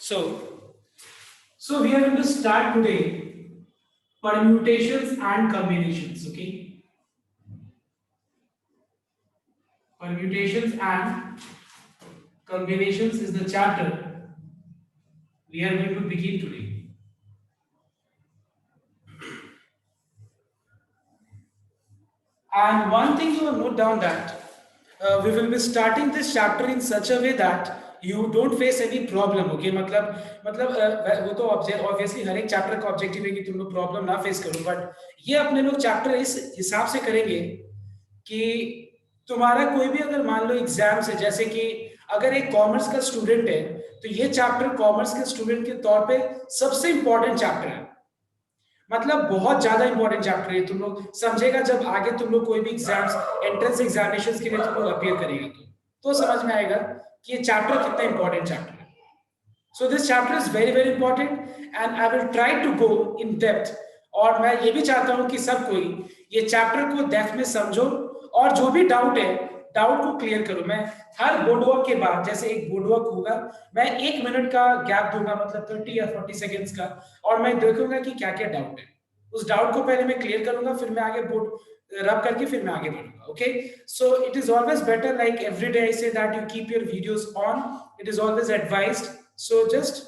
So we are going to start today permutations and combinations. Okay, permutations and combinations is the chapter we are going to begin today. And one thing you will note down that we will be starting this chapter in such a way that you don't face any problem. Okay, वो तो obviously हर एक chapter का objective है कि तुम लोग problem ना face करो, बट ये अपने लोग चैप्टर इस हिसाब से करेंगे कि तुम्हारा कोई भी अगर मान लो एग्जाम्स है, जैसे कि अगर एक कॉमर्स का स्टूडेंट है तो ये चैप्टर कॉमर्स के स्टूडेंट के तौर पे सबसे इंपॉर्टेंट चैप्टर है, मतलब बहुत ज्यादा इंपॉर्टेंट चैप्टर है। तुम लोग समझेगा जब आगे तुम लोग कोई भी एग्जाम्स एंट्रेंस एग्जामिनेशंस के लिए तुम लोग अपियर करेगा तो समझ में आएगा कि ये चैप्टर कितना इंपॉर्टेंट चैप्टर है। So this chapter is very very important and I will try to go in depth, और मैं ये भी चाहता हूं कि सब कोई ये चैप्टर को डेप्थ में समझो और जो भी डाउट है डाउट को क्लियर करो। मैं हर बोर्ड वर्क के बाद, जैसे एक बोर्ड वर्क होगा, मैं 1 मिनट का गैप दूंगा, मतलब 30 या 40 सेकेंड्स का, और मैं देखूंगा कि क्या क्या डाउट है। उस डाउट को पहले मैं क्लियर करूंगा, फिर मैं आगे बोर्ड रब करके फिर मैं आगे बढ़ूंगा। Okay, so it is always better, like every day I say that you keep your videos on, it is always advised. So just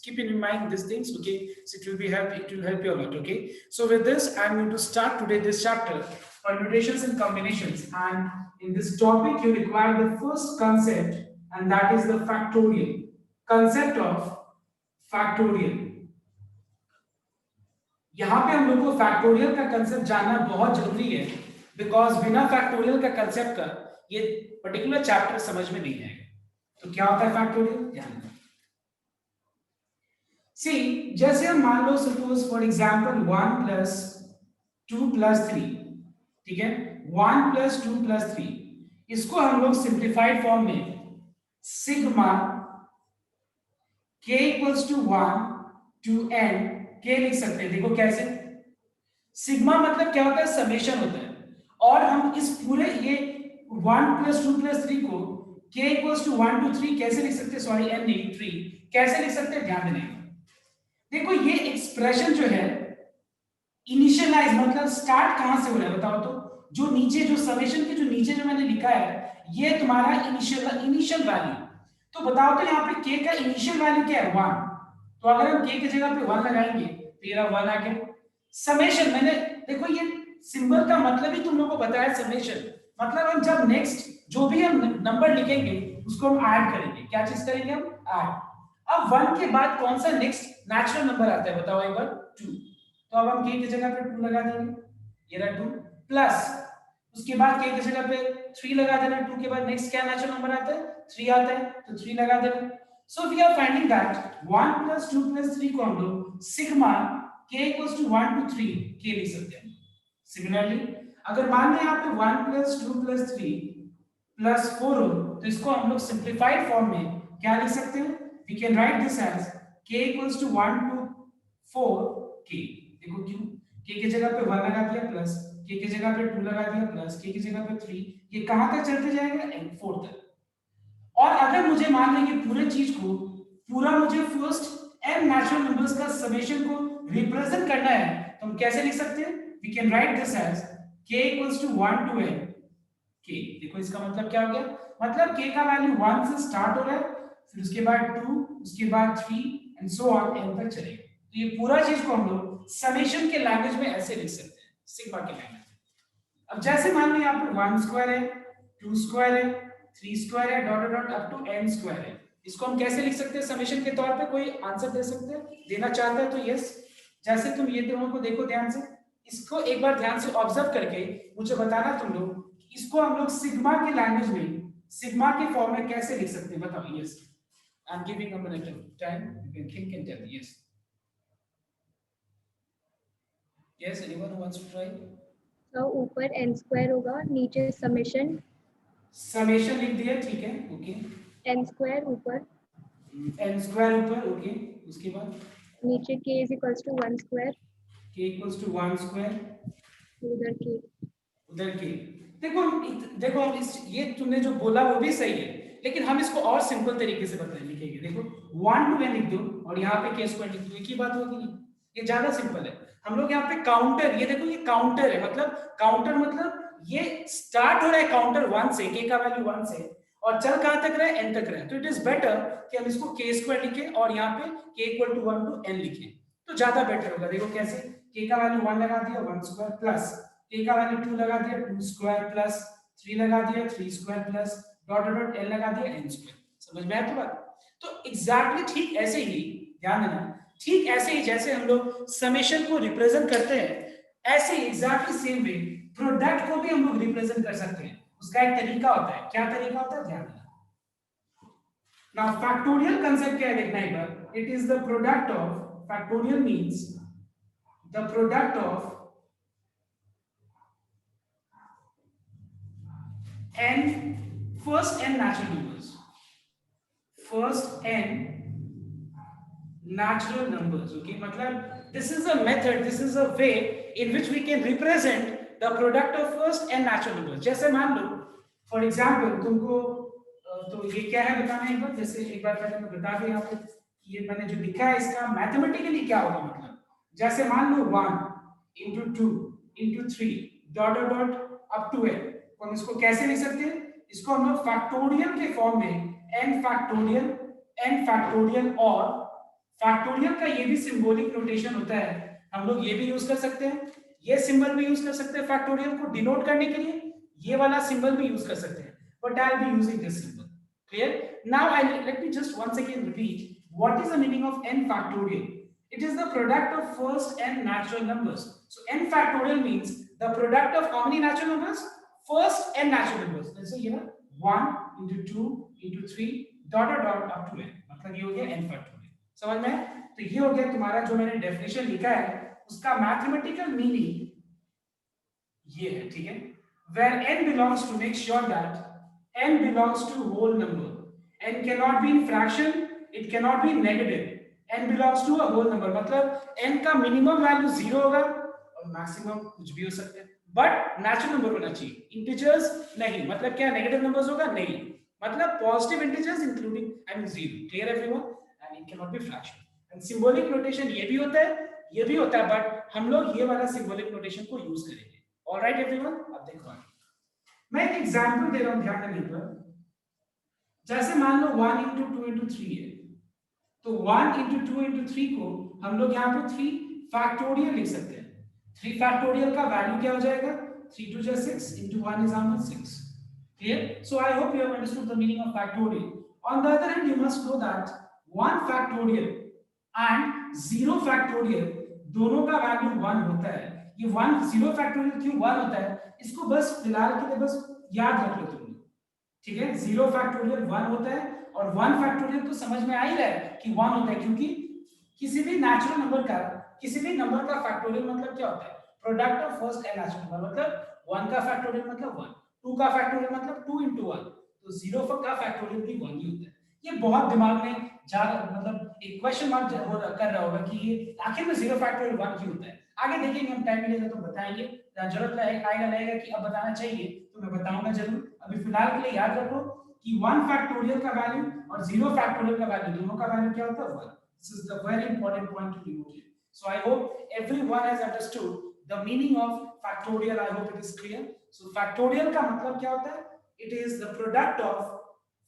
keep in mind these things. Okay, so it will help you a lot. Okay, so with this I'm going to start today this chapter, permutations and combinations, and in this topic you require the first concept, and that is the factorial concept of factorial। यहां पे हम लोग को factorial का concept जानना बहुत जरूरी है, बिकॉज बिना फैक्टोरियल का कंसेप्ट का ये पर्टिकुलर चैप्टर समझ में नहीं आएगा। तो क्या होता है फैक्टोरियल, ध्यान दो। सी, जैसे हम मान लो suppose for example 1 plus 2 plus 3, ठीक है, 1 प्लस 2 प्लस 3, इसको हम लोग सिंप्लीफाइड फॉर्म में sigma k equals to 1 to n k लिख सकते हैं। देखो कैसे, सिग्मा मतलब क्या होता है, समेशन होता है, और हम इस पूरे ये 1 प्लस 2 प्लस 3 को k इक्वल्स टू 1 टू 3 कैसे लिख सकते हैं, सॉरी n नहीं 3 कैसे लिख सकते हैं, ध्यान देना। देखो ये एक्सप्रेशन जो है इनिशियलाइज मतलब स्टार्ट कहां से हो रहा है बताओ तो, जो नीचे जो समेशन के जो नीचे जो मैंने लिखा है ये तुम्हारा इनिशियल वैल्यू। तो बताओ तो यहाँ पे k का इनिशियल वैल्यू क्या है, 1, तो अगर हम k की जगह पे 1 लगाएंगे तो ये 1 आ गया। समेशन मैंने, देखो ये सिंबल का मतलब ही तुम लोगों को बताया, समेशन मतलब हम जब नेक्स्ट जो भी हम नंबर लिखेंगे उसको हम ऐड करेंगे। क्या चीज करेंगे हम, ऐड। अब 1 के बाद कौन सा नेक्स्ट नेचुरल नंबर आता है बताओ एक बार, 2, तो अब हम k की जगह पे 2 लगा देंगे, ये रहा 2, प्लस उसके बाद k की जगह पे 3 लगा देना, 2 के बाद नेक्स्ट क्या नेचुरल नंबर आता है, 3 आता है, तो 3 लगा देना। So we are finding that 1 plus 2 plus 3 को हम लोग sigma k equals to 1 to 3 k लिख सकते हैं। सिमिलरली अगर मान लें यहाँ पे 1 प्लस 2 प्लस 3 प्लस 4 हो तो इसको हम लोग सिंप्लीफाइड फॉर्म में क्या लिख सकते हैं, we can write this as k equals to 1 to 4k। देखो क्यों, k की जगह पे 1 लगा दिया, प्लस k की जगह पे 2 लगा दिया, प्लस k की जगह पे 3, ये कहां तक चलते जाएगा, 4 तक। और अगर मुझे मान लेंगे पूरे चीज को, पूरा मुझे फर्स्ट n नेचुरल नंबर्स का समेशन को रिप्रेजेंट करना है, तो हम कैसे लिख सकते हैं, we can write this as k equals to 1 to n k। देखो इसका मतलब क्या हो गया, मतलब k का वैल्यू 1 से स्टार्ट हो रहा है, फिर उसके बाद 2, उसके बाद 3 एंड सो ऑन n तक चलेगा। तो ये पूरा चीज को हम लोग समेशन के लैंग्वेज में ऐसे लिख सकते हैं, सिग्मा के लैंग्वेज में। अब जैसे मान लो यहाँ पर 1 स्क्वायर है, 2 स्क्वायर है, 3 स्क्वायर है, dot dot up to n square है, इसको हम कैसे लिख सकते हैं समेशन के तौर पे, कोई आंसर दे सकते हैं, देना चाहता है तो यस। जैसे तुम ये दोनों को देखो ध्यान से, इसको एक बार ध्यान से ऑब्जर्व करके मुझे बताना तुम लोग इसको हम लोग सिग्मा के लैंग्वेज में, सिग्मा के फॉर्म में कैसे लिख सकते हैं, बताओ। Yes, I'm giving a minute of time. You can think and tell. Yes. Yes. Anyone who wants to try? तो ऊपर n स्क्वायर होगा, नीचे समेशन, समेशन लिख दिया, ठीक है, ओके। n स्क्वायर ऊपर, n स्क्वायर ऊपर, ओके। उसके बाद नीचे k is equals to 1 square, k equals to 1 square, उधर k। उधर k। देखो देखो इस ये तुमने जो बोला वो भी सही है, लेकिन हम इसको और सिंपल तरीके से बताएं, लिखेंगे। देखो 1 to n लिख दो और यहाँ पे k स्क्वायर लिख दो, एक ही बात होगी। नहीं, ये ज्यादा सिंपल है। हम लोग यहाँ पे काउंटर, ये देखो ये काउंटर है, मतलब काउंटर मतलब ये स्टार्ट हो रहा है काउंटर 1 से, k का वैल्यू 1 से, और चल कहां तक रहा है, n तक रहा है। तो इट इज बेटर कि हम इसको k स्क्वायर लिखें और यहाँ पे k equal to 1 to n लिखें, तो ज्यादा बेटर होगा। देखो कैसे, k का वैल्यू 1 लगा दिया 1 स्क्वायर प्लस k का वैल्यू 2 लगा दिया 2 स्क्वायर प्लस 3 लगा दिया 3 square plus dot dot n लगा दिया n स्क्वायर। समझ में आया तो बात? तो एग्जैक्टली ठीक ऐसे ही, ध्यान देना, ठीक ऐसे ही जैसे हम लोग समेशन को रिप्रेजेंट करते हैं, ऐसे ही एग्जैक्टली सेम वे प्रोडक्ट को भी हम लोग रिप्रेजेंट कर सकते हैं। उसका एक तरीका होता है। क्या तरीका होता है, ध्यान देना। Now factorial concept क्या है देखना एक बार। It is the product of, factorial means the product of n first n natural numbers, first n natural numbers, okay? मतलब this is a method, this is a way in which we can represent the product of first n natural numbers। जैसे मान लो for example तुमको तो ये क्या है बताना एक बार। जैसे एक बार पहले मैं बता दूं यहाँ पे, ये मैंने जो लिखा है इसका मैथमेटिकली क्या होगा, मतलब जैसे मान लो 1 into 2 into 3 dot dot up to n, हम इसको कैसे लिख सकते हैं, इसको हम लोग फैक्टोरियल के फॉर्म में n फैक्टोरियल और फैक्टोरियल का ये भी सिंबॉलिक नोटेशन होता है, हम लोग ये भी यूज कर सकते हैं, ये सिंबल भी यूज कर सकते हैं फैक्टोरियल को डिनोट करने के लिए, ये वाला सिंबल भी यूज कर सकते हैं, but I'll be using this symbol। Clear? Now let me just once again repeat what is the meaning of n factorial. It is the product of first n natural numbers. So n factorial means the product of how many natural numbers? First n natural numbers। Let's say here 1 into 2 into 3 dot dot dot up to n, मतलब ये हो गया n factorial। समझ में? तो ये हो गया तुम्हारा जो मैंने डेफिनेशन लिखा है उसका मैथमेटिकल मीनिंग ये है, ठीक है। Where n belongs to, make sure that n belongs to whole number, n cannot be in fraction, it cannot be negative, n belongs to a whole number, मतलब n का minimum value 0 होगा और maximum कुछ भी हो सकता है, but natural number होना चाहिए, इंटीजर्स नहीं। मतलब क्या नेगेटिव नंबर्स होगा, नहीं, मतलब positive integers including I mean 0। Clear everyone? And it can not be fraction. And symbolic notation ये भी होता है, ये भी होता है, बट हम लोग ये वाला सिंबॉलिक नोटेशन को यूज करेंगे। Alright everyone? अब देखो आगे मैं एक एग्जांपल दे रहा हूं, ध्यान देने पर। जैसे मान लो 1 into 2 into 3 है, तो 1 into 2 into 3 को हम लोग यहाँ पे 3 फैक्टोरियल लिख सकते हैं। 3 फैक्टोरियल का वैल्यू क्या हो जाएगा, 3 2 जा 6 into 1 is how much 6। Clear? So I hope you have understood the meaning of factorial। On the other hand, you must know that 1 factorial and 0 factorial दोनों का वैल्यू 1 होता है। ये 1 0 फैक्टोरियल क्यों 1 होता है, इसको बस फिलहाल के लिए बस याद रख लो तुम, ठीक है। 0 फैक्टोरियल 1 होता है और 1 फैक्टोरियल तो समझ में आ ही रहा है कि 1 होता है, क्योंकि किसी भी नेचुरल नंबर का, किसी भी नंबर का फैक्टोरियल मतलब क्या होता है, product of first n natural number. मतलब 1 का फैक्टोरियल मतलब 1, 2 का फैक्टोरियल मतलब 2 into 1, तो 0 का फैक्टोरियल भी 1 ही होता है। ये बहुत दिमाग में जा मतलब एक क्वेश्चन मार्क कर रहा होगा कि ये आखिर में 0 फैक्टोरियल 1 क्यों होता है। आगे देखेंगे हम, टाइम मिलेगा तो बताएंगे, जरूरत लगेगा कि अब बताना चाहिए तो मैं बताऊंगा जरूर। अभी फिलहाल के लिए याद रखो कि 1 फैक्टोरियल का वैल्यू और 0 फैक्टोरियल का वैल्यू दोनों का वैल्यू क्या होता है, 1। This is the very important point two note here. So I hope everyone has understood the meaning of factorial. I hope it is clear. So factorial का मतलब क्या होता है, it is the product of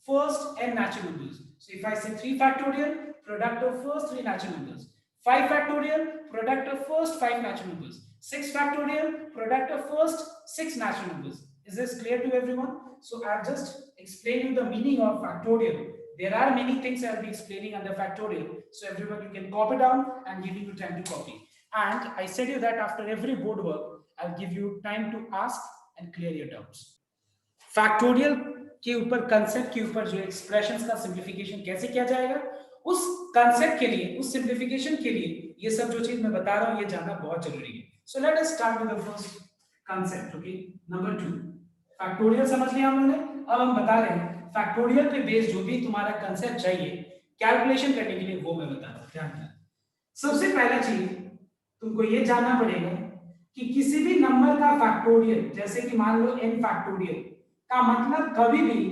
first n natural numbers। So if I say 3 factorial, product of first 3 natural numbers, 5 factorial, product of first 5 natural numbers, 6 factorial, product of first 6 natural numbers। Is this clear to everyone? So I have just explained you the meaning of factorial. There are many things I will be explaining under factorial, so everyone you can copy down and giving you time to copy। And I said you that after every board work I'll give you time to ask and clear your doubts। Factorial के ऊपर, concept के ऊपर जो expressions का simplification कैसे किया जाएगा, उस कंसेप्ट के लिए, उस सिंप्लीफिकेशन के लिए ये सब जो चीज मैं बता रहा हूं ये जानना बहुत जरूरी है। So let us start with the first concept. Okay, number 2 factorial समझ लिया हम लोगों ने। अब हम बता रहे हैं फैक्टोरियल पे बेस्ड जो भी तुम्हारा कंसेप्ट चाहिए कैलकुलेशन करने के लिए, वो मैं बता रहा हूं। ध्यान देना, सबसे पहला चीज तुमको ये जानना पड़ेगा कि किसी भी नंबर का फैक्टोरियल, जैसे कि मान लो n फैक्टोरियल का मतलब कभी भी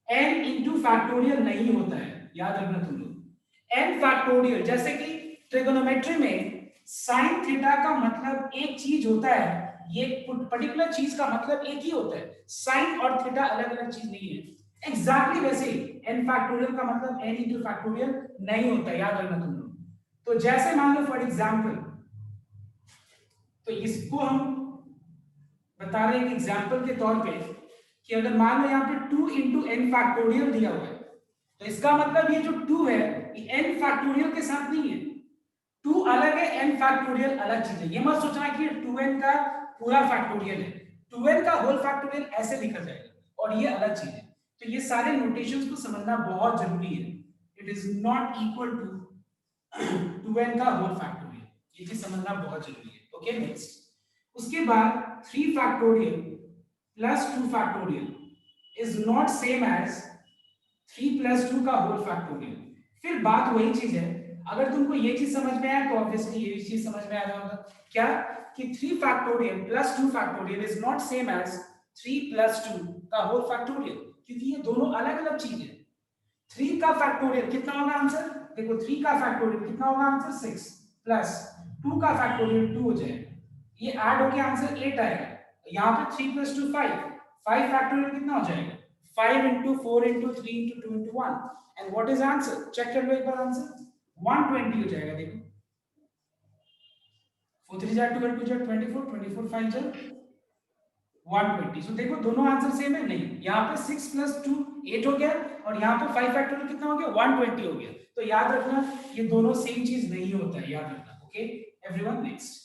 n इंटू फैक्टोरियल नहीं होता है, याद रखना तुम लोग। n फैक्टोरियल, जैसे कि ट्रिगोनोमेट्री में साइन थीटा का मतलब एक चीज होता है, ये पर्टिकुलर चीज का मतलब एक ही होता है, साइन और थीटा अलग अलग चीज नहीं है। एग्जैक्टली वैसे ही n फैक्टोरियल का मतलब n इंटू फैक्टोरियल नहीं होता, याद रखना तुम लोग। तो जैसे मान लो फॉर एग्जाम्पल, तो इसको हम बता रहे हैं एग्जाम्पल के तौर पे कि अगर मान लो यहाँ पे 2 इंटू एन फैक्टोरियल दिया हुआ है, तो इसका मतलब ये जो 2 है ये n फैक्टोरियल के साथ नहीं है। 2 अलग है, n फैक्टोरियल अलग चीज है। ये मत सोचना कि 2n का पूरा फैक्टोरियल है, 2n का होल फैक्टोरियल ऐसे लिखा जाएगा और ये अलग चीज है। तो ये सारे नोटेशंस को समझना बहुत जरूरी है। It is not equal to 2n का होल फैक्टोरियल, ये चीज समझना बहुत जरूरी है। Okay, next. उसके बाद 3 factorial plus 2 factorial is not same as 3 plus 2 का होल फैक्टोरियल। फिर बात वही चीज है, अगर तुमको ये चीज समझ में आया तो ऑब्वियसली ये चीज समझ में आ रहा होगा क्या, कि 3 factorial plus 2 factorial is not same as 3 plus 2 का होल फैक्टोरियल, क्योंकि ये दोनों अलग अलग चीज है। 3 का फैक्टोरियल कितना होगा आंसर, देखो 3 का फैक्टोरियल कितना होगा आंसर 6, प्लस 2 का फैक्टोरियल 2 हो जाएगा, ये ऐड होके आंसर 8 आएगा। यहाँ पे 3 प्लस 2 5, 5 फैक्टोरियल कितना हो जाएगा 5 into 4 into 3 into 2 into 1, and what is answer, check कर लो एक बार आंसर 120 हो जाएगा। देखो 4 3 जा 12 2 जा 24, 24 5 जा 120। सो देखो दोनों आंसर सेम है, नहीं यहाँ पे 6 प्लस 2 8 हो गया और यहाँ पे 5 फैक्टोरियल कितना हो गया 120 हो गया। तो याद रखना ये दोनों सेम चीज नहीं होता है, याद रखना। Okay everyone, next.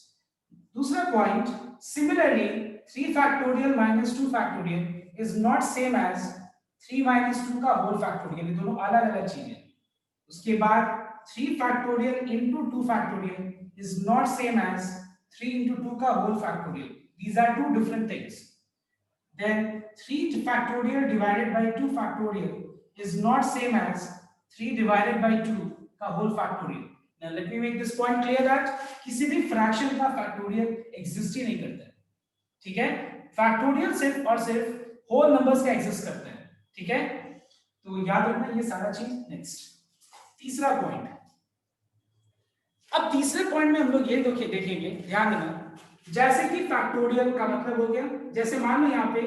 दूसरा point, similarly 3 factorial minus 2 factorial is not same as 3 minus 2 का होल फैक्टोरियल, ये दोनों अलग अलग चीज है। उसके बाद 3 factorial into 2 factorial is not same as 3 into 2 का whole factorial, these are two different things. Then 3 factorial divided by 2 factorial is not same as 3 divided by 2 का whole factorial. Now let me make this point clear that किसी भी fraction का factorial exist ही नहीं करता है, ठीक है। factorial सिर्फ और सिर्फ whole numbers का exist करता है, ठीक है। तो याद रखना ये सारा चीज। नेक्स्ट, तीसरा पॉइंट। अब तीसरे पॉइंट में हम लोग ये देखेंगे, ध्यान देना, जैसे कि फैक्टोरियल का मतलब हो गया, जैसे मान लो यहाँ पे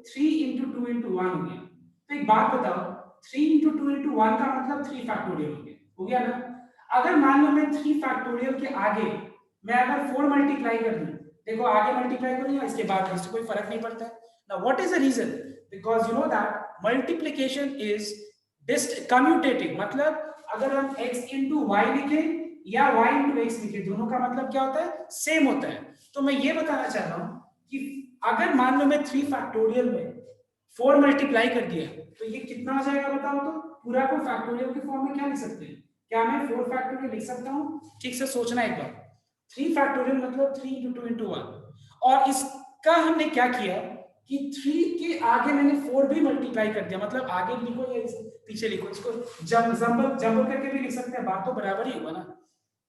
3 into 2 into 1 हो गया, तो एक बात बताओ 3 into 2 into 1 का मतलब 3 फैक्टोरियल हो गया ना। अगर मान लो मैं 3 फैक्टोरियल के आगे मैं अगर 4 मल्टीप्लाई कर दूं, देखो आगे मल्टीप्लाई करूं या इसके बाद, इससे कोई फर्क नहीं पड़ता है। Now what is the reason, because you know that multiplication is commutative, मतलब अगर हम x into y लिखें या y into x लिखे, दोनों का मतलब क्या होता है, सेम होता है। तो मैं ये बताना चाह रहा हूं कि अगर मान लो मैं 3 फैक्टोरियल में 4 मल्टीप्लाई कर दिया तो ये कितना हो जाएगा बताओ तो, पूरा को फैक्टोरियल के फॉर्म में क्या लिख सकते हैं, क्या मैं 4 फैक्टोरियल लिख सकता हूं, ठीक से सोचना एक बार। 3 फैक्टोरियल मतलब 3 into 2 into 1, और इसका हमने क्या किया कि 3 के आगे मैंने 4 भी मल्टीप्लाई कर दिया, मतलब आगे लिखो या पीछे लिखो, इसको जंबल करके भी लिख सकते हैं, बात तो बराबर ही हुआ ना,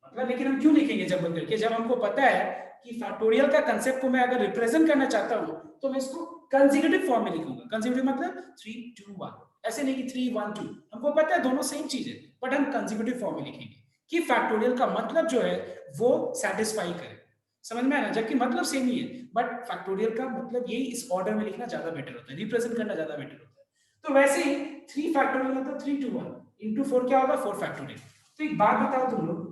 मतलब। लेकिन हम क्यों लिखेंगे जंबल करके, जब हमको पता है कि फैक्टोरियल का कांसेप्ट को मैं अगर रिप्रेजेंट करना चाहता हूं तो मैं इसको कंसेक्यूटिव फॉर्म में लिखूंगा। कंसेक्यूटिव मतलब 3 2 1, ऐसे नहीं कि 3 1 2, हमको पता है दोनों सेम चीज है, बट हम कंसेक्यूटिव फॉर्म में लिखेंगे कि फैक्टोरियल का मतलब जो है वो सेटिस्फाई करे, समझ में आना, जबकि मतलब सेम ही है, बट फैक्टोरियल का मतलब यही इस ऑर्डर में लिखना ज्यादा बेटर होता है, रिप्रेजेंट करना ज्यादा बेटर होता है। तो वैसे ही 3 फैक्टोरियल मतलब 3 2 1 into 4 क्या होगा 4 फैक्टोरियल। तो एक बात बताओ तुम लोग,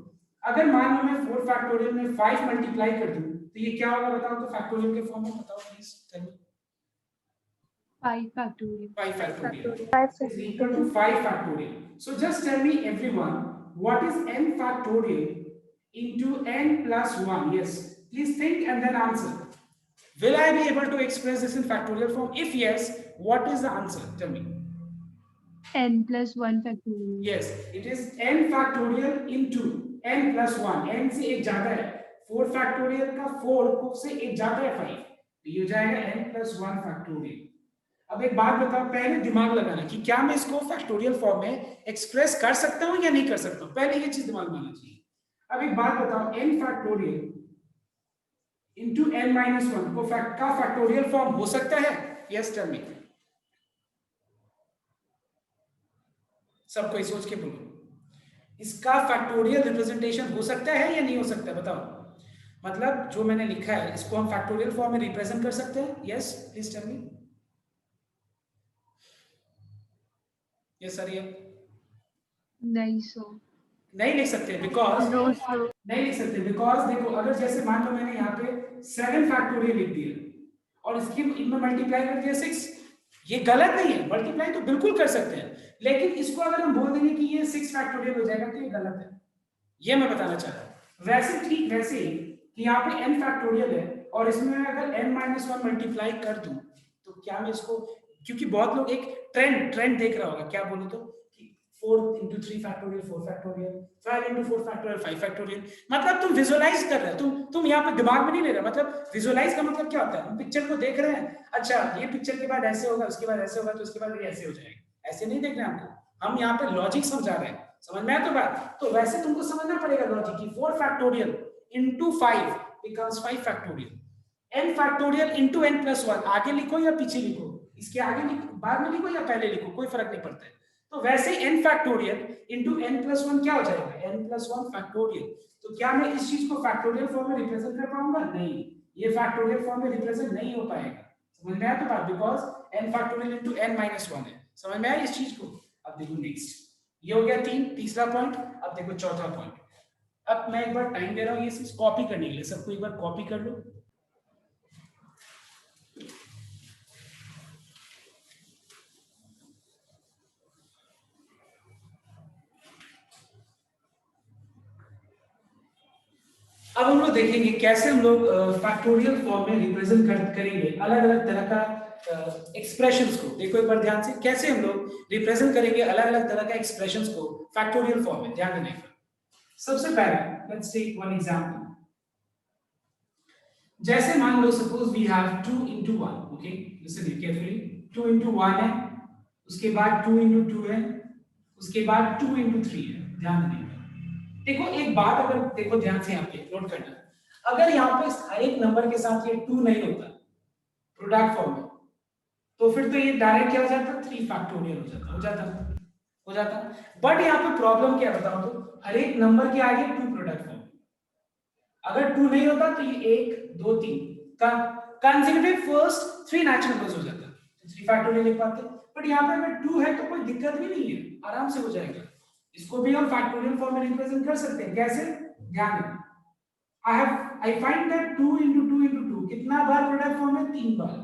अगर मान लो मैं 4 फैक्टोरियल में 5 मल्टीप्लाई कर दूं तो ये क्या होगा बताओ तो, फैक्टोरियल के फॉर्म में बताओ please, tell me. 5 factorial. 5 factorial 5 is equal to 5 factorial. So just tell me everyone, what is n factorial into n plus 1? Yes, please think and then answer. Will I be able to express this in factorial form? If yes, what is the answer? Tell me. n plus 1 factorial. Yes, it is n factorial into n plus 1, n से एक ज्यादा है, 4 factorial का 4 को से एक ज्यादा है 5, तो ये हो जाएगा n plus 1 फैक्टोरियल। अब एक बात बताओ, पहले दिमाग लगाना कि क्या मैं इसको फैक्टोरियल फॉर्म में एक्सप्रेस कर सकता हूं या नहीं कर सकता हूं, पहले ये चीज दिमाग में आना चाहिए। अब एक बात बताओ, n factorial into n minus 1 को फैक्टोरियल फॉर्म हो सकता है? Yes tell me. सब कोई सोच के बोलो, इसका फैक्टोरियल रिप्रेजेंटेशन हो सकता है या नहीं हो सकता है, बताओ। मतलब जो मैंने लिखा है इसको हम फैक्टोरियल फॉर्म में रिप्रेजेंट कर सकते हैं? Yes please tell me. Yes sir, ये नहीं सो नहीं लिख सकते बिकॉज नो सो नहीं लिख सकते बिकॉज देखो, अगर जैसे मान लो मैंने यहाँ पे 7 फैक्टोरियल लिख दिया और इसकी इनमें मल्टीप्लाई कर दिया 6, ये गलत नहीं है, मल्टीप्लाई तो बिल्कुल कर सकते हैं, लेकिन इसको अगर हम बोल देंगे कि ये 6 फैक्टोरियल हो जाएगा तो ये गलत है, ये मैं बताना चाह रहा हूँ। वैसे ठीक वैसे ही कि यहाँ पे n फैक्टोरियल है और इसमें मैं अगर n-1 मल्टीप्लाई कर दूं तो क्या मैं इसको, क्योंकि बहुत लोग एक ट्रेंड देख रहा होगा, क्या बोलूं तो 4 into 3 factorial 4 factorial, 5 into 4 factorial 5 factorial, मतलब तुम विजुअलाइज कर रहे हो, तुम यहाँ पे दिमाग में नहीं ले रहे, मतलब विजुअलाइज का मतलब क्या होता है, हम पिक्चर को देख रहे हैं, अच्छा ये पिक्चर के बाद ऐसे होगा, उसके बाद ऐसे होगा, तो उसके बाद ये ऐसे हो जाएगा, ऐसे नहीं देख रहे हमको, हम यहाँ पे लॉजिक समझा रहे हैं, समझ में आया तो बात। तो वैसे तुमको समझना पड़ेगा लॉजिक की 4 factorial into 5 becomes 5 factorial, n factorial into n plus 1, आगे लिखो या पीछे लिखो, इसके आगे लिखो, बाद में लिखो या पहले लिखो, कोई फर्क नहीं पड़ता है। तो वैसे n factorial into n plus 1 क्या हो जाएगा, n plus 1 फैक्टोरियल। तो क्या मैं इस चीज को फैक्टोरियल फॉर्म में रिप्रेजेंट कर पाऊंगा? नहीं, ये फैक्टोरियल फॉर्म में रिप्रेजेंट नहीं हो पाएगा, समझ में आया तो बात, because n factorial into n minus 1 है, समझ में आया इस चीज को। अब देखो नेक्स्ट, ये हो गया तीसरा पॉइंट। अब देखो चौथा पॉइंट, अब मैं एक बार टाइम दे रहा हूँ ये चीज कॉपी करने के लिए, सबको एक बार कॉपी कर लो। अब हम लोग देखेंगे कैसे हम लोग फैक्टोरियल फॉर्म में रिप्रेजेंट करेंगे अलग अलग तरह का एक्सप्रेशंस को। देखो एक बार ध्यान से, कैसे हम लोग रिप्रेजेंट करेंगे अलग अलग तरह का एक्सप्रेशंस को फैक्टोरियल फॉर्म में, ध्यान देने का। सबसे पहले लेट्स टेक वन एग्जांपल, जैसे मान लो suppose we have 2 into 1, okay listen carefully, 2 into 1 है, उसके बाद 2 into 2 है, उसके बाद 2 into 3 है, ध्यान देने का। देखो एक बात, अगर देखो ध्यान से यहाँ पे नोट करना, अगर यहाँ पे हर एक नंबर के साथ ये 2 नहीं होता प्रोडक्ट फॉर्म में, तो फिर तो ये डायरेक्ट क्या हो जाता, 3 फैक्टोरियल हो जाता। बट यहाँ पे प्रॉब्लम क्या बताओ तो, हर एक नंबर के आगे 2 प्रोडक्ट फॉर्म, अगर 2 नहीं होता तो ये 1 2 3 का कंसेक्यूटिव फर्स्ट 3 नेचुरल नंबर्स हो जाता, तो 3 फैक्टोरियल लिख पाते। बट यहाँ पे अगर 2 है तो कोई दिक्कत भी नहीं है, आराम से हो जाएगा, इसको भी हम फैक्टोरियल फॉर्म में रिप्रेजेंट कर सकते हैं। कैसे, ध्यान देना, I find that 2 into 2 into 2 कितना बार प्रोडक्ट फॉर्म में, 3 बार,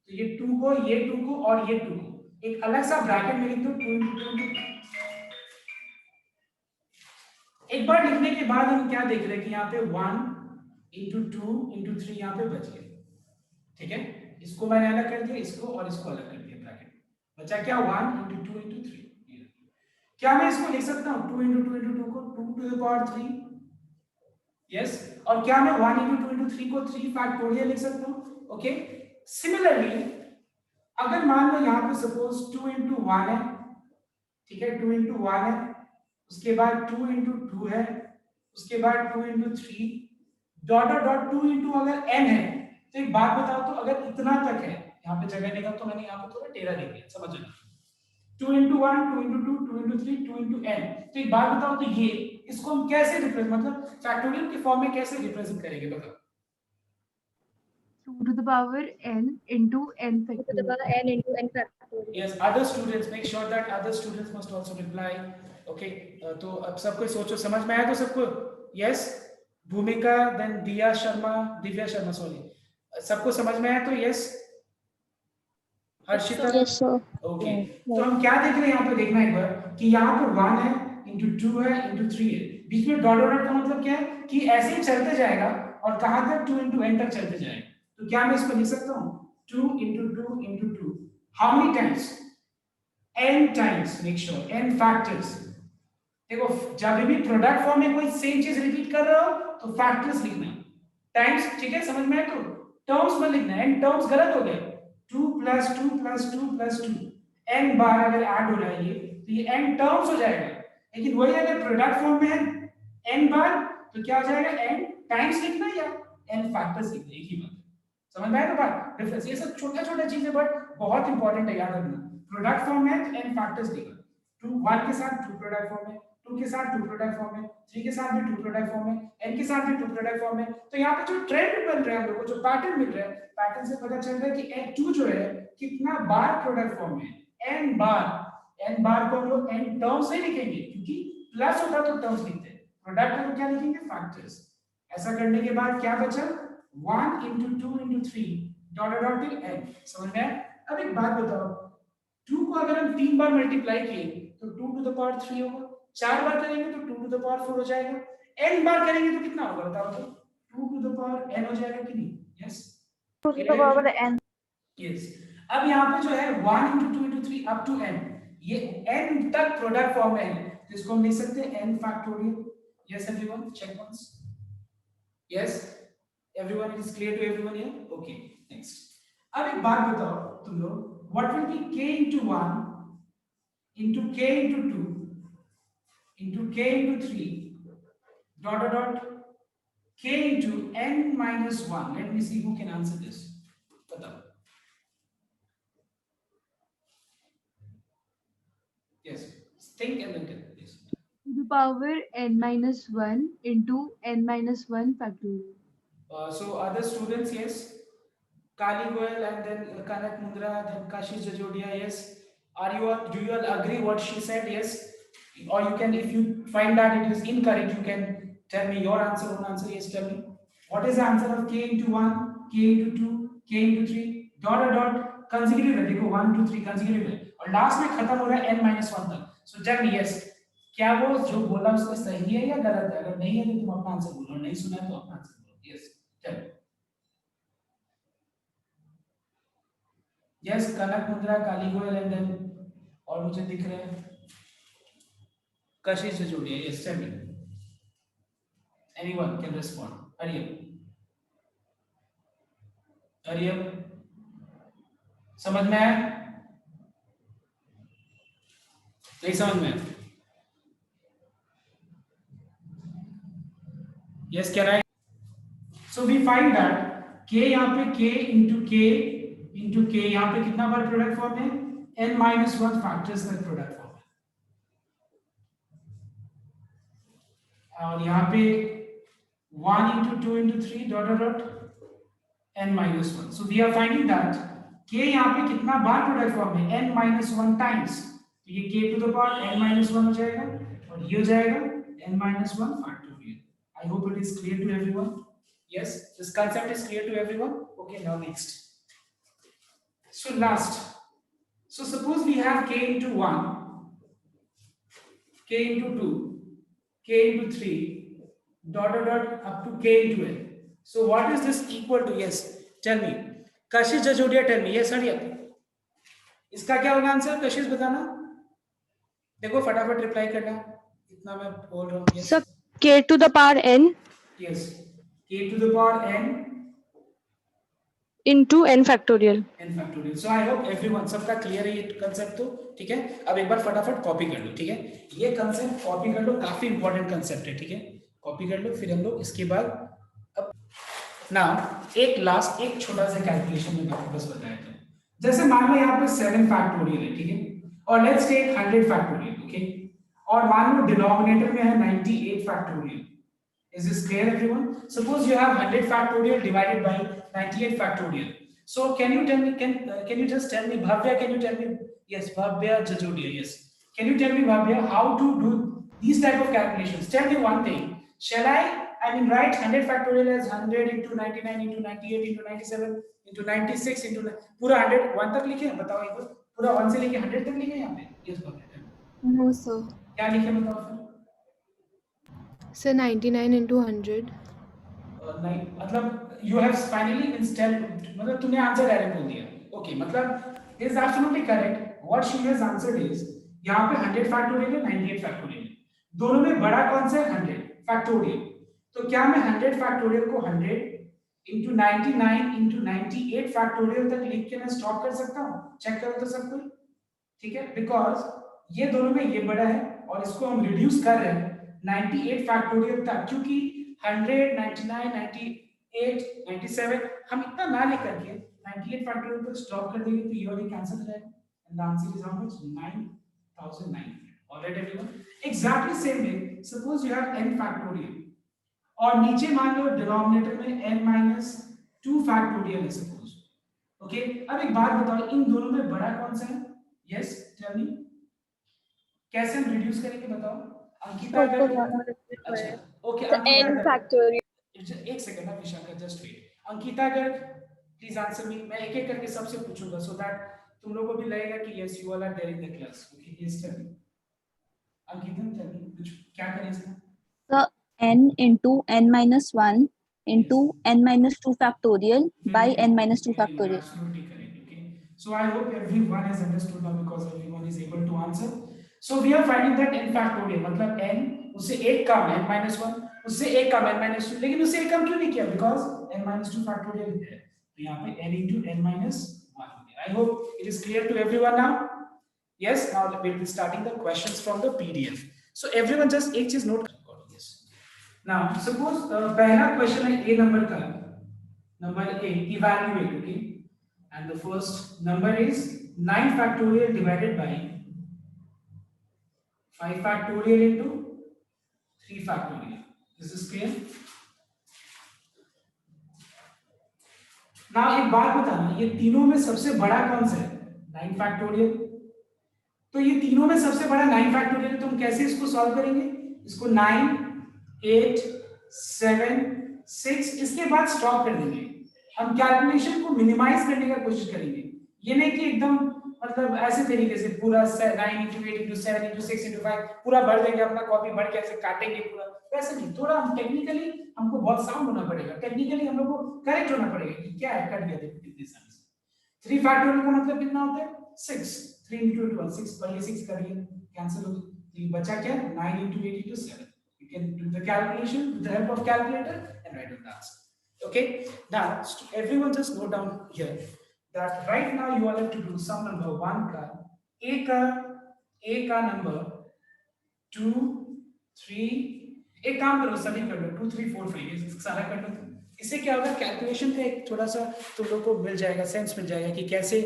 तो ये 2 को, ये 2 को और ये 2 को एक अलग सा ब्रैकेट में लिख दो, 2 into 2 into 2। एक बार लिखने के बाद हम क्या देख रहे हैं कि यहाँ पे 1 into 2 into 3 यहाँ पे बच गए, ठीक है, इसको मैंने अलग कर दिया, इसको और इसको अलग कर दिया ब्रैकेट, बचा क्या 1 into 2 into 3। क्या मैं इसको लिख सकता हूं 2 into 2 into 2 को 2 to the power 3, यस, और क्या मैं 1 into 2 into 3 को 3 फैक्टोरियल लिख सकता हूं, ओके। सिमिलरली अगर मान लो यहाँ पे सपोज 2 into 1 है, ठीक है, 2 into 1 है, उसके बाद 2 into 2 है, उसके बाद 2 into 3 डॉट डॉट 2 into अगर n है, तो एक बात बताओ तो, अगर इतना तक है, यहाँ पे जगह निकाल तो मैंने यहाँ पे थोड़ा टेढ़ा दे दिया, समझ लेना, 2 into 1 2 into 2 2 into 3 2 into n। तो एक बात बताओ तो ये इसको हम कैसे रिप्रेजेंट, मतलब फैक्टोरियल के फॉर्म में कैसे रिप्रेजेंट करेंगे, बताओ। 2 to the power n into n to the factorial. power n into n factorial. Yes, other students, make sure that other students must also reply. Okay, तो अब सबको सोचो, समझ में आया तो सबको? Yes, भूमिका, then दिव्या शर्मा, सॉरी, सबको समझ में आया तो yes, Harshita, Yes, sir. Okay. तो हम क्या देख रहे हैं यहाँ पे, देखना एक बार कि यहाँ पर 1 है, into 2 है, into 3 है, बीच में डॉट डॉट का मतलब क्या है कि ऐसे ही चलते जाएगा और कहाँ तक 2 into n तक चलते जाएगा। तो क्या मैं इसको लिख सकता हूँ 2 into 2 into 2, how many times, n times, make sure n factors। देखो जब भी प्रोडक्ट फॉर्म में कोई सेम चीज रिपीट कर रहा हो तो फैक्टर्स लिखना, टाइम्स, ठीक है, समझ में आया तो टर्म्स में लिखना, n टर्म्स गलत हो गए, 2 plus 2 plus 2 plus 2, n बार अगर ऐड हो रहा है ये तो ये n टर्म्स हो जाएगा, लेकिन वही अगर प्रोडक्ट फॉर्म में है n बार तो क्या हो जाएगा, n टाइम्स लिखना या n फैक्टर्स लिखना, एक ही बात, समझ में आया ना बात, डिफरेंस। ये सब छोटा छोटा चीजें बट बहुत इंपॉर्टेंट है, याद रखना, प्रोडक्ट फॉर्म में n फैक्टर्स लिखना। 2 1 के साथ 2 प्रोडक्ट फॉर्म है, 2 के साथ 2 प्रोडक्ट फॉर्म है, 3 के साथ भी 2 प्रोडक्ट फॉर्म है, n के साथ भी 2 प्रोडक्ट फॉर्म है। तो यहाँ पे जो ट्रेंड बन रहा है हम लोग को, जो पैटर्न मिल रहा है, पैटर्न से पता चल रहा है कि n2 जो है कितना बार प्रोडक्ट फॉर्म है, n बार। n बार को हम लोग n टर्म्स नहीं लिखेंगे, क्योंकि प्लस होता तो टर्म्स लिखते हैं, प्रोडक्ट में तो क्या लिखेंगे, फैक्टर्स। ऐसा करने के बाद क्या बचा, 1 into 2 into 3 dot dot till n। समझ में आया? अब एक बात बताओ, 2 को अगर हम 3 बार मल्टीप्लाई किए तो 2 to the power 3 होगा, 4 बार करेंगे तो 2 to the power 4 हो जाएगा, n बार करेंगे तो कितना होगा बताओ तो, 2 to the power n हो जाएगा कि नहीं? Yes, 2 to the power n। Yes. अब यहाँ पे जो है 1 into 2 into 3 up to n, ये n तक प्रोडक्ट फॉर्म है, तो इसको हम लिख सकते हैं n factorial. Yes everyone, check once. Yes, everyone is clear to everyone here? Okay, next. अब एक बात बताओ तुम लोग, what will be k into 1 into k into 2 into k into 3 dot dot dot k into n minus 1? Let me see who can answer this. बताओ। Yes, think and then tell, please. To the power n minus 1 into n minus 1 factorial. So other students, yes. Kali Goyal and then Kanak Mundra, then Kashish Jajodia, yes. Do you all agree what she said? Yes. Or you can, if you find that it is incorrect, you can tell me your answer, own answer. Yes, tell me. What is the answer of k into 1, k into 2, k into 3, dot dot dot, consecutive है, देखो 1 2 3 consecutive है, और last में खत्म हो रहा है n minus 1 तक. So tell me, yes, क्या वो जो बोला उसका सही है या गलत है? अगर नहीं है तो तुम अपना आंसर बोलो, नहीं सुना तो अपना आंसर बोलो. Yes, tell me. Yes, कनक मुद्रा, काली गोयल एंड देन और मुझे दिख रहे हैं कशिश जजोड़िया. Yes, tell me. Anyone can respond. Hurry up. Hurry up. समझ में आया? नहीं समझ में? Yes, can I? So we find that k यहाँ पे k into k यहाँ पे कितना बार प्रोडक्ट फॉर्म है? n minus 1 फैक्टर्स का प्रोडक्ट फॉर्म है. और यहाँ पे 1 into 2 into 3 dot dot dot n minus 1. So we are finding that k यहाँ पे कितना बार प्रोडक्ट फॉर्म है? n minus 1 times. तो ये k to the power n minus 1 हो जाएगा और ये हो जाएगा n minus 1 factorial. I hope it is clear to everyone. Yes, this concept is clear to everyone. Okay, now next. So last. So suppose we have k into 1, k into 2, k into 3, dot dot dot up to k into n. So what is this equal to? Yes, tell me. Kashish Jajodia, tell me. Yes, hurry up. इसका क्या होगा answer? कशिश बताना. देखो फटाफट reply करना. इतना मैं बोल रहा हूँ. Yes. Sir, k to the power n Yes. K to the power n into n factorial. n factorial. So I hope everyone, सबका क्लियर है ये कंसेप्ट तो? ठीक है. अब एक बार फटाफट कॉपी कर लो. ठीक है, ये कंसेप्ट कॉपी कर लो, काफी इंपॉर्टेंट कंसेप्ट है. ठीक है, कॉपी कर लो. फिर हम लोग इसके बाद अब ना एक लास्ट एक छोटा सा कैलकुलेशन में आपको बस बताया था. जैसे मान लो यहाँ पे 7 फैक्टोरियल है. ठीक है, और लेट्स टेक 100 फैक्टोरियल. ओके, और मान लो डिनोमिनेटर में है 98 factorial. Is this clear, everyone? Suppose you have 100 factorial divided by 98 factorial. So can you tell me, can you just tell me, Bhavya, can you tell me? Yes, Bhavya Jajodia, yes. Can you tell me, Bhavya, how to do these type of calculations? Tell me one thing. Shall I mean, write 100 factorial as 100 into 99 into 98 into 97 into 96 into पूरा 100 1 तक लिखे? बताओ एक बार. पूरा 1 से लेके 100 तक लिखे यहाँ पे? Yes, Bhavya. No, sir. क्या लिखे बताओ फिर? Sir, 99 into 100. नहीं, मतलब you have finally instead, मतलब तुमने आंसर डायरेक्ट बोल दिया. ओके, मतलब is absolutely correct. What she has answered is यहाँ पे 100 फैक्टोरियल है, 98 फैक्टोरियल है. दोनों में बड़ा कौन सा है? 100 फैक्टोरियल. तो क्या मैं 100 फैक्टोरियल को 100 into 99 into 98 फैक्टोरियल तक लिख के मैं स्टॉप कर सकता हूँ? चेक करो तो सब कुछ. ठीक है, बिकॉज ये दोनों में ये बड़ा है और इसको हम रिड्यूस कर रहे हैं 98 फैक्टोरियल तक, क्योंकि 100 99 98 97 हम इतना ना लेकर के 98 फैक्टोरियल तक स्टॉप कर देंगे तो ये वाली कैंसिल हो जाएगा. And the answer is how much? 9900. All right everyone, exactly same way suppose you have n factorial और नीचे मान लो डिनोमिनेटर में n minus 2 factorial है सपोज. ओके, अब एक बात बताओ, इन दोनों में बड़ा कौन सा है? यस टेल मी, कैसे हम रिड्यूस करेंगे बताओ अंकिता? अगर अच्छा ओके n factorial. एक सेकंड ना विशाखा, जस्ट वेट. अंकिता अगर प्लीज आंसर मी, मैं एक एक करके सबसे पूछूंगा सो दैट तुम लोगों को भी लगेगा कि yes you all are there in the class. Okay yes tell me Ankita, tell me कुछ क्या करें इसमें? So n into n minus 1 into n minus 2 factorial by n minus 2 factorial. Absolutely correct. Okay, so I hope everyone has understood now because everyone is able to answer. So we are finding that n factorial मतलब n उससे एक कम n minus 1, उससे एक कम n minus 2, लेकिन उससे एक कम क्यों नहीं किया? Because n minus 2 factorial है, तो यहाँ पे n into n minus 1 हो गया. I hope it is clear to everyone now. Yes, now we will be starting the questions from the PDF. So everyone just एक चीज note करो. Yes. Now suppose पहला question है a number का, number a evaluate. Okay, and the first number is 9 factorial divided by 5 factorial into 3 factorial. This is clear? Now एक बात बताना, ये तीनों में सबसे बड़ा कौन सा है? 9 factorial. तो ये तीनों में सबसे बड़ा 9 factorial, तुम कैसे इसको सॉल्व करेंगे? इसको 9 8 7 6 इसके बाद स्टॉप कर देंगे. हम कैलकुलेशन को मिनिमाइज करने का कोशिश करेंगे. ये नहीं कि एकदम मतलब ऐसे तरीके से पूरा 9 into 8 into 7 into 6 into 5 पूरा भर देंगे, अपना कॉपी भर के ऐसे काटेंगे पूरा, वैसे नहीं. थोड़ा हम टेक्निकली हमको बहुत साउंड होना पड़ेगा, टेक्निकली हम लोग को करेक्ट होना पड़ेगा कि क्या है, कट गया देखो कितने साल से. 3 फैक्टोरियल का मतलब कितना होता है? 6. 3 into 12 6 पर ये 6 करिए कैंसिल हो गया, तो ये बचा क्या? 9 into 8 into 7. You can do the calculation with the help of calculator and write down the answer. Okay, now everyone just note down here that right now you all have to do sum number 1 का a का number 2 3, एक काम करो सभी कर लो 2 3 4 5 ये सारा कर लो. इससे क्या होगा, कैलकुलेशन का एक थोड़ा सा तुम लोग को मिल जाएगा, सेंस मिल जाएगा कि कैसे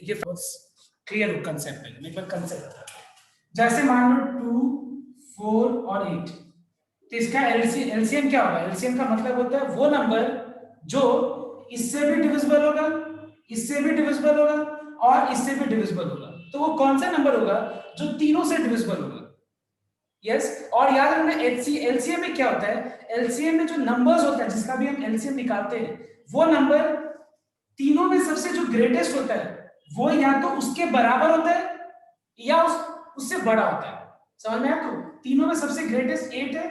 ये क्लियर हो कंसेप्ट है. मेरे पर कंसेप्ट जैसे मान लो 2 4 और 8, तो इसका एलसीएम क्या होगा? एलसीएम का मतलब होता है वो नंबर जो इससे भी डिविजिबल होगा, इससे भी डिविजिबल होगा और इससे भी डिविजिबल होगा. तो वो कौन सा नंबर होगा? जो तीनों से डिविजिबल होगा. यस, और याद रखना एलसीएम में क्या होता है? एलसीएम में जो नंबर्स होता है जिसका भी हम एलसीएम निकालते हैं, वो नंबर तीनों में सबसे जो ग्रेटेस्ट होता है वो या तो उसके बराबर होता है या उससे बड़ा होता है. समझ में आया? तो तीनों में सबसे ग्रेटेस्ट 8 है,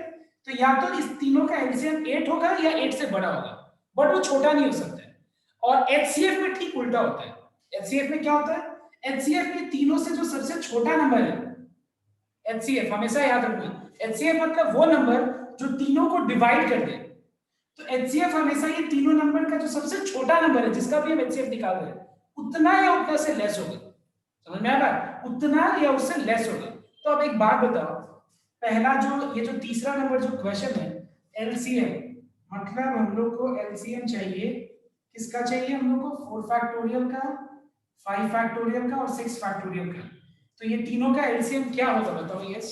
तो या तो इस तीनों का एलसीएम 8 होगा या 8 से बड़ा होगा, बट वो छोटा नहीं हो सकता है. और एचसीएफ में ठीक उल्टा होता है. एचसीएफ में क्या होता है? एचसीएफ में तीनों से जो सबसे छोटा नंबर है, एचसीएफ हमेशा याद रखना, एचसीएफ मतलब वो नंबर जो तीनों को डिवाइड कर दे. तो एचसीएफ हमेशा ये तीनों नंबर का जो सबसे छोटा नंबर है जिसका भी हम एचसीएफ निकाल रहे हैं, उतना या उतना से लेस होगा. समझ में आ रहा? उतना या उससे लेस होगा. तो अब एक बात बताओ, पहला जो ये जो तीसरा नंबर जो क्वेश्चन है एलसीएम, मतलब हम लोग को एलसीएम चाहिए, किसका चाहिए हम लोग को? 4 फैक्टोरियल का, 5 फैक्टोरियल का और 6 फैक्टोरियल का. तो ये तीनों का एलसीएम क्या होगा बताओ? Yes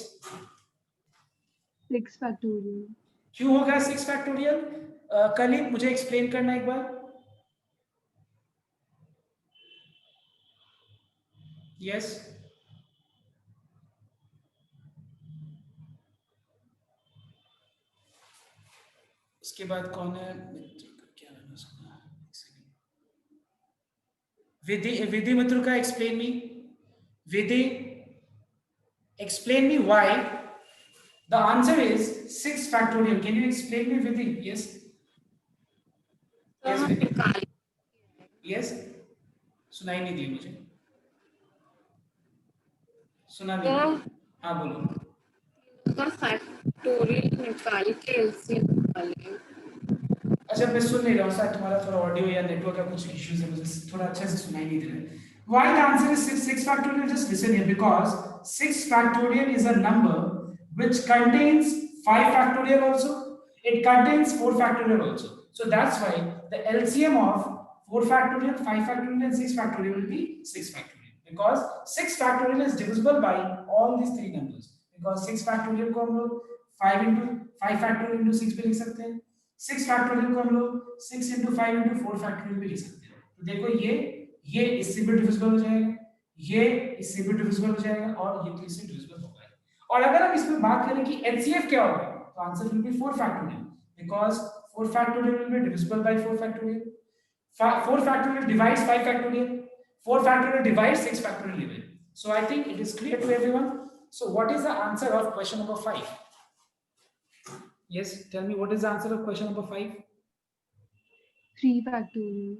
6 factorial. क्यों होगा 6 फैक्टोरियल? कलीग मुझे एक्सप्लेन करना एक बार. यस उसके बाद कौन है? क्या नाम है उसका? विधि मित्र का explain me. Vidhi explain me why the answer is 6 factorial. Can you explain me Vidhi? Yes. Yes Vidhi. Yes सुनाई नहीं दी मुझे. सुना नहीं. हाँ बोलो. का फैक्टोरियल निकाल के एलसीएम निकालेंगे. अच्छा मैं सुन नहीं रहा हूँ सर, तुम्हारा थोड़ा ऑडियो या नेटवर्क का कुछ इश्यूज है, मुझे थोड़ा अच्छे से सुनाई नहीं दे रहा है. Why the answer is 6 factorial? Just listen here, because 6 factorial is a number which contains 5 factorial also. It contains 4 factorial also. So that's why the LCM of 4 factorial, 5 factorial and 6 factorial will be 6 factorial. because 6 factorial is divisible by all these three numbers, because 6 factorial को हम लोग 5 into 5 factorial into 6 भी लिख सकते हैं, 6 factorial को हम लोग 6 into 5 into 4 factorial भी लिख सकते हैं। तो देखो ये इससे भी divisible हो जाएगा, ये इससे भी divisible हो जाएगा और ये तो इससे divisible होगा। और अगर हम इसमें बात करें कि HCF क्या होगा, तो answer will be 4 factorial, because 4 factorial will be divisible by 4 factorial, 4 factorial divides 5 factorial, 4 factorial divides 6 factorial even. So I think it is clear to everyone. So what is the answer of question number 5? Yes, tell me what is the answer of question number 5? 3 factorial.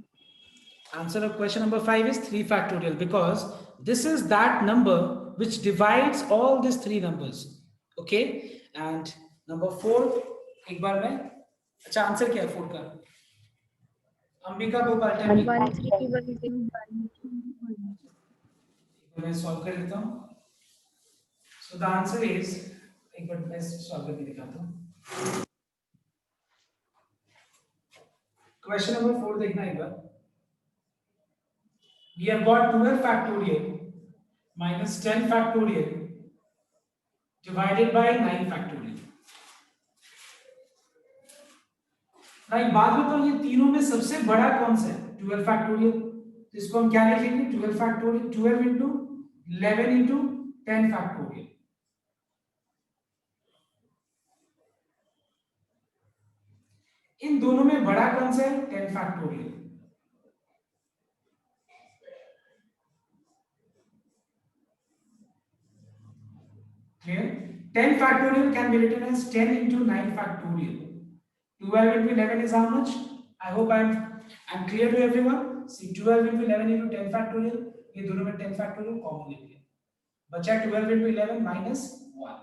Answer of question number 5 is 3 factorial, because this is that number which divides all these three numbers. Okay, and number 4 एक बार मैं, अच्छा answer क्या है 4 का? Ambika Gopal, tell me. 1 3 1 मैं solve कर लेता हूँ। So the answer is, एक बार मैं सॉल्व करके दिखाता हूँ। Question number 4 देखना एक बार। We have got 12 factorial minus 10 factorial divided by 9 factorial. ना एक बात बताओ, ये तीनों में सबसे बड़ा कौन सा है? 12 factorial। तो इसको हम क्या लिखेंगे? 12 factorial, 12 into 11 into 10 factorial। इन दोनों में बड़ा कौन सा है? 10 factorial। Clear? 10 factorial can be written as 10 into 9 factorial. 12 into 11 is how much? I hope I'm clear to everyone. See, 12 into 11 into 10 factorial, ये दोनों में 10 factorial कॉमन ले लिया, बचा 12 into 11 minus 1।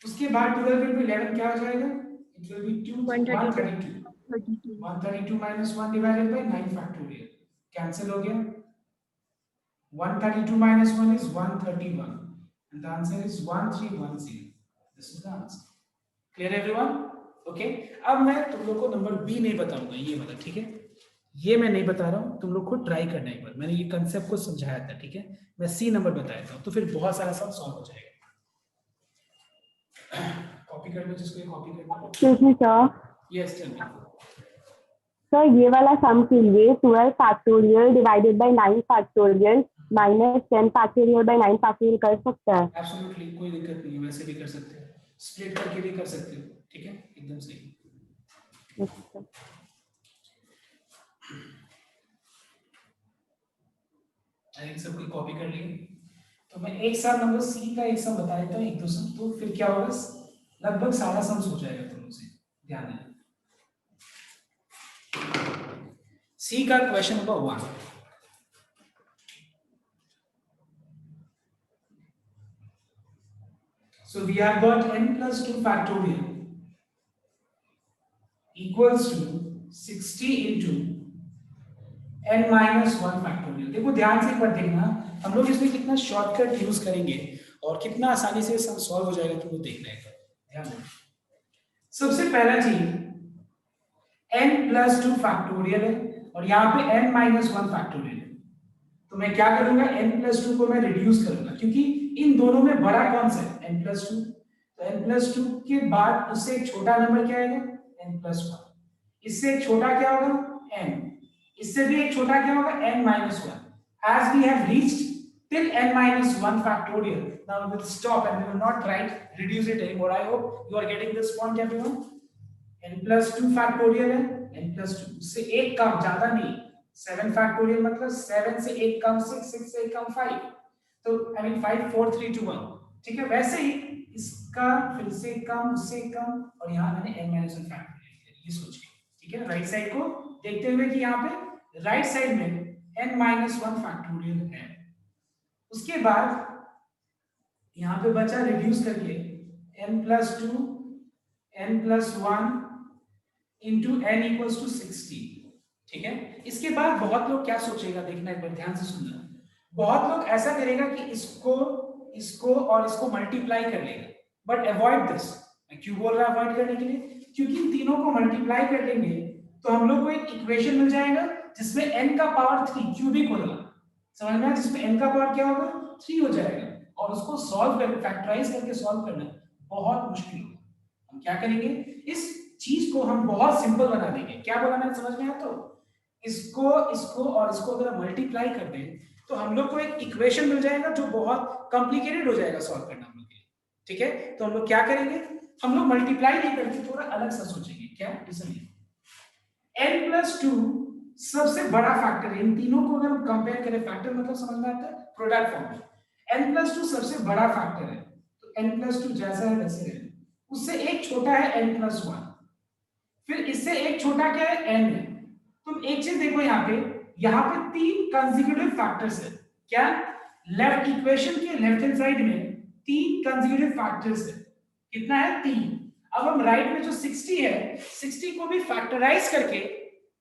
उसके बाद 12 into 11 क्या हो जाएगा? It will be 132 minus 1 divided by 9 factorial, cancel हो गया। 132 minus 1 is 131 and the answer is 1310. This is the answer. Clear everyone? Okay, अब मैं तुम लोग को नंबर बी नहीं बताऊंगा, ये वाला, ठीक है? ये मैं नहीं बता रहा हूँ, तुम लोग खुद ट्राई करना एक बार। मैंने ये कंसेप्ट को समझाया था, ठीक है? मैं सी नंबर बताया था, तो फिर बहुत सारा सम सॉल्व हो जाएगा। कॉपी कर लो, जिसको ये कॉपी करना है। Excuse me, sir. Yes, tell me. Sir, ये वाला सम के लिए 12 factorial divided by 9 factorial minus 10 factorial by 9 factorial कर सकता है? एब्सोल्युटली, कोई दिक्कत नहीं है, वैसे भी कर सकते हो, स्प्लिट करके भी कर सकते हो, ठीक है? एकदम सही। आई सबकी कॉपी कर ली। तो मैं एक साथ नंबर सी का एक सम बता देता हूँ, एक दो सम, तो फिर क्या होगा, लगभग सारा सम हो जाएगा तुम लोग से। ध्यान देना, सी का question number 1। So we have got n plus 2 factorial equals to 60 into n minus 1 factorial। देखो ध्यान से एक बार देखना, हम लोग इसमें कितना शॉर्टकट यूज करेंगे और कितना आसानी से सम सॉल्व हो जाएगा, तुमको देखना है। ध्यान देना, सबसे पहला चीज n plus 2 factorial है और यहाँ पे n minus 1 factorial है। तो मैं क्या करूंगा, n plus 2 को मैं रिड्यूस करूंगा, क्योंकि इन दोनों में बड़ा कौन सा है? n plus 2। तो n plus 2 के बाद उससे एक छोटा नंबर क्या आएगा? n plus 1। इससे एक छोटा क्या होगा? n। इससे भी एक छोटा क्या होगा? n minus 1। As we have reached till n minus 1 factorial, now we will stop and we will not write reduce it anymore. I hope you are getting this point everyone. n plus 2 factorial है, n plus 2 से एक कम, ज्यादा नहीं। 7 factorial मतलब 7 से एक कम 6, 6 से एक कम 5, तो I mean 5 4 3 2 1, ठीक है? वैसे ही इसका फिर से कम, उससे कम, और यहाँ मैंने n minus 1 factorial लिया, ये सोचिए, ठीक है? राइट साइड को देखते हुए कि यहाँ पे राइट साइड में n minus 1 factorial है। उसके बाद यहाँ पे बचा रिड्यूस करके n plus 2 n plus 1 into n equals to 60, ठीक है? इसके बाद बहुत लोग क्या सोचेगा, देखना एक बार ध्यान से सुनना। बहुत लोग ऐसा करेगा कि इसको और इसको मल्टीप्लाई कर लेगा, बट अवॉइड दिस। मैं क्यों बोल रहा अवॉइड करने के लिए? क्योंकि इन तीनों को मल्टीप्लाई कर देंगे तो हम लोग को एक इक्वेशन मिल जाएगा जिसमें n का पावर 3 क्यूबिक होगा, समझ में आया? जिसमें n का पावर क्या होगा 3 हो जाएगा और उसको सॉल्व कर फैक्टराइज करके सॉल्व करना बहुत मुश्किल होगा। हम क्या करेंगे, इस चीज को हम बहुत सिंपल बना देंगे। क्या बोला मैंने, समझ में आया? तो इसको इसको और इसको अगर हम मल्टीप्लाई कर दें तो हम लोग को एक इक्वेशन मिल जाएगा जो बहुत कॉम्प्लिकेटेड हो जाएगा सॉल्व करना हम लोग के लिए। ठीक है, तो हम लोग क्या करेंगे, हम लोग मल्टीप्लाई नहीं करके थोड़ा अलग सा सोचेंगे। क्या, n+2 सबसे बड़ा फैक्टर है। इन तीनों को अगर हम कंपेयर करें, फैक्टर मतलब समझ में आता है प्रोडक्ट फॉर्म में, n+2 सबसे बड़ा फैक्टर है, तो n+2 जैसा है वैसे रहे। उससे एक छोटा है n+1, फिर इससे एक छोटा क्या है n है। तुम एक चीज देखो यहाँ पे 3 कंसेक्यूटिव फैक्टर्स है। क्या, लेफ्ट इक्वेशन के लेफ्ट हैंड साइड में 3 कंसेक्यूटिव फैक्टर्स है। कितना है, 3। अब हम राइट में जो 60 है, 60 को भी फैक्टराइज करके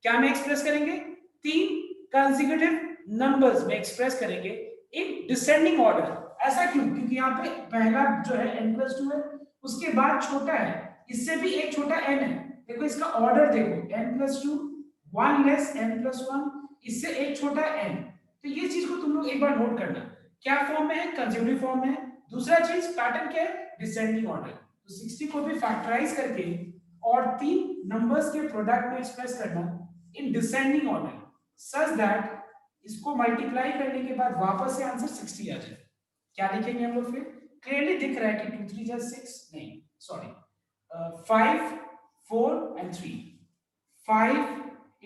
क्या में एक्सप्रेस करेंगे, 3 कंसेक्यूटिव नंबर्स में एक्सप्रेस करेंगे इन डिसेंडिंग ऑर्डर। ऐसा क्यों, क्योंकि यहाँ पे पहला जो है n+2 है, उसके बाद छोटा है, इससे भी एक छोटा n है। देखो इसका ऑर्डर देखो, n+2 1 लेस n+1, इससे एक छोटा n। तो ये चीज को तुम लोग एक बार नोट करना, क्या फॉर्म में है, कंसेक्यूटिव फॉर्म में है। दूसरा चीज पैटर्न क्या है, डिसेंडिंग ऑर्डर। तो 60 को भी फैक्टराइज करके और 3 नंबर्स के प्रोडक्ट में एक्सप्रेस करना in descending order, such that इसको मल्टीप्लाई करने के बाद वापस से आंसर 60 आ जाए। क्या लिखेंगे हम लोग, फिर क्लियरली दिख रहा है कि 2 3 जा 6, नहीं सॉरी 5 4 एंड 3, 5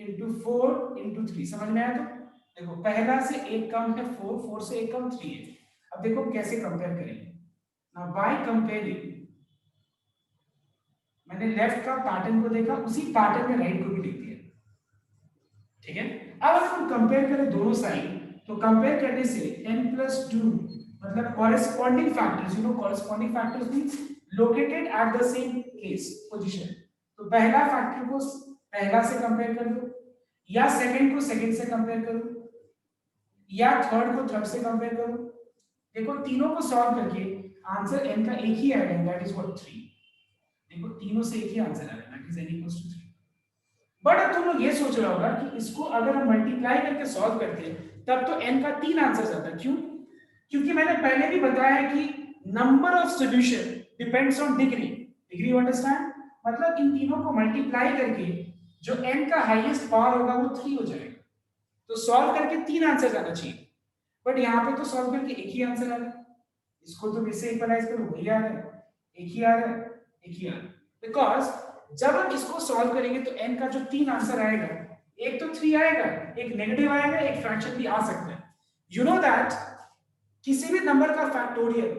into 4 into 3, समझ में आया? तो देखो पहला से एक कम है 4, 4 से एक कम 3 है। अब देखो कैसे कंपेयर करेंगे। नाउ बाय कंपेयरिंग, मैंने लेफ्ट का पैटर्न को देखा, उसी पैटर्न में राइट को भी लिख दिया। ठीक है, अब अगर हम कंपेयर करें दोनों साइड, तो कंपेयर करने से n+2 मतलब corresponding factors, you know corresponding factors means located at the same place position. तो पहला फैक्टर को पहला से कंपेयर कर लो, या सेकंड को सेकंड से कंपेयर करो, या थर्ड को थर्ड से कंपेयर करो। देखो तीनों को सॉल्व करके आंसर n का एक ही आएगा, दैट इज व्हाट 3। देखो तीनों से एक ही आंसर आ रहा है, दैट इज n = 3। बट अब तुम लोग ये सोच रहे होगा कि इसको अगर हम मल्टीप्लाई करके सॉल्व करते हैं तब तो n का 3 आंसर आता है। क्यों, क्योंकि मैंने पहले भी बताया है कि number of solution depends on degree. Degree you understand, मतलब इन तीनों को मल्टीप्लाई करके जो n का हाईएस्ट पावर होगा वो 3 हो जाएगा। तो सॉल्व करके 3 आंसर आना चाहिए, बट यहाँ पे तो सॉल्व करके एक ही आंसर आ रहा है। इसको तो इससे इक्वलाइज करो, वही आ रहा है, एक ही आ रहा है, एक ही आ रहा है। बिकॉज जब हम इसको सॉल्व करेंगे तो n का जो 3 आंसर आएगा, एक तो 3 आएगा, एक नेगेटिव आएगा, एक फ्रैक्शन भी आ सकता है। यू नो दैट किसी भी नंबर का फैक्टोरियल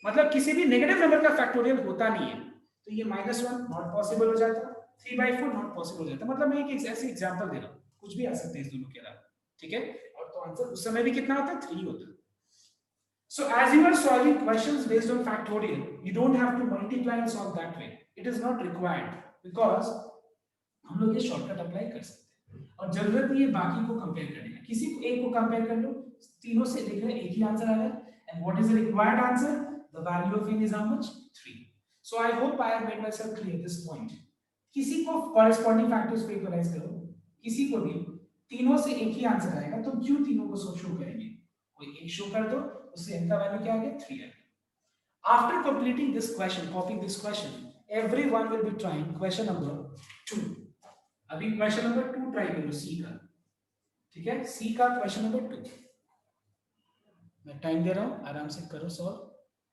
मतलब किसी भी नेगेटिव नंबर का फैक्टोरियल होता नहीं है। तो ये -1 नॉट पॉसिबल हो जाता, 3/4 नॉट पॉसिबल हो जाता। मतलब मैं एक ऐसी एग्जांपल दे रहा हूं, कुछ भी आ सकते हैं इस दोनों के अलावा। ठीक है, और तो आंसर उस समय भी कितना होता है, 3 होता है। So as you are solving questions based on factorial, you don't have to multiply and solve that way. It is not required because हम लोग ये शॉर्टकट अप्लाई कर सकते हैं और जरूरत नहीं है बाकी को कंपेयर करने की। किसी को एक को कंपेयर कर लो, तीनों से देख रहे हैं एक ही आंसर आ रहा है। And what is the required answer? The value of n is how much? 3. So I hope I have made myself clear this point. किसी को corresponding factors पे इक्वलाइज करो, किसी को भी तीनों से एक ही आंसर आएगा, तो क्यों तीनों को शो करेंगे? कोई एक शो कर दो, उससे n का वैल्यू क्या आ गया, 3 आ गया। After completing this question, copying this question, everyone will be trying question number 2. अभी question number 2 ट्राई करो C का। ठीक है, C का question number 2 मैं टाइम दे रहा हूं, आराम से करो सॉल्व,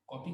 कॉपी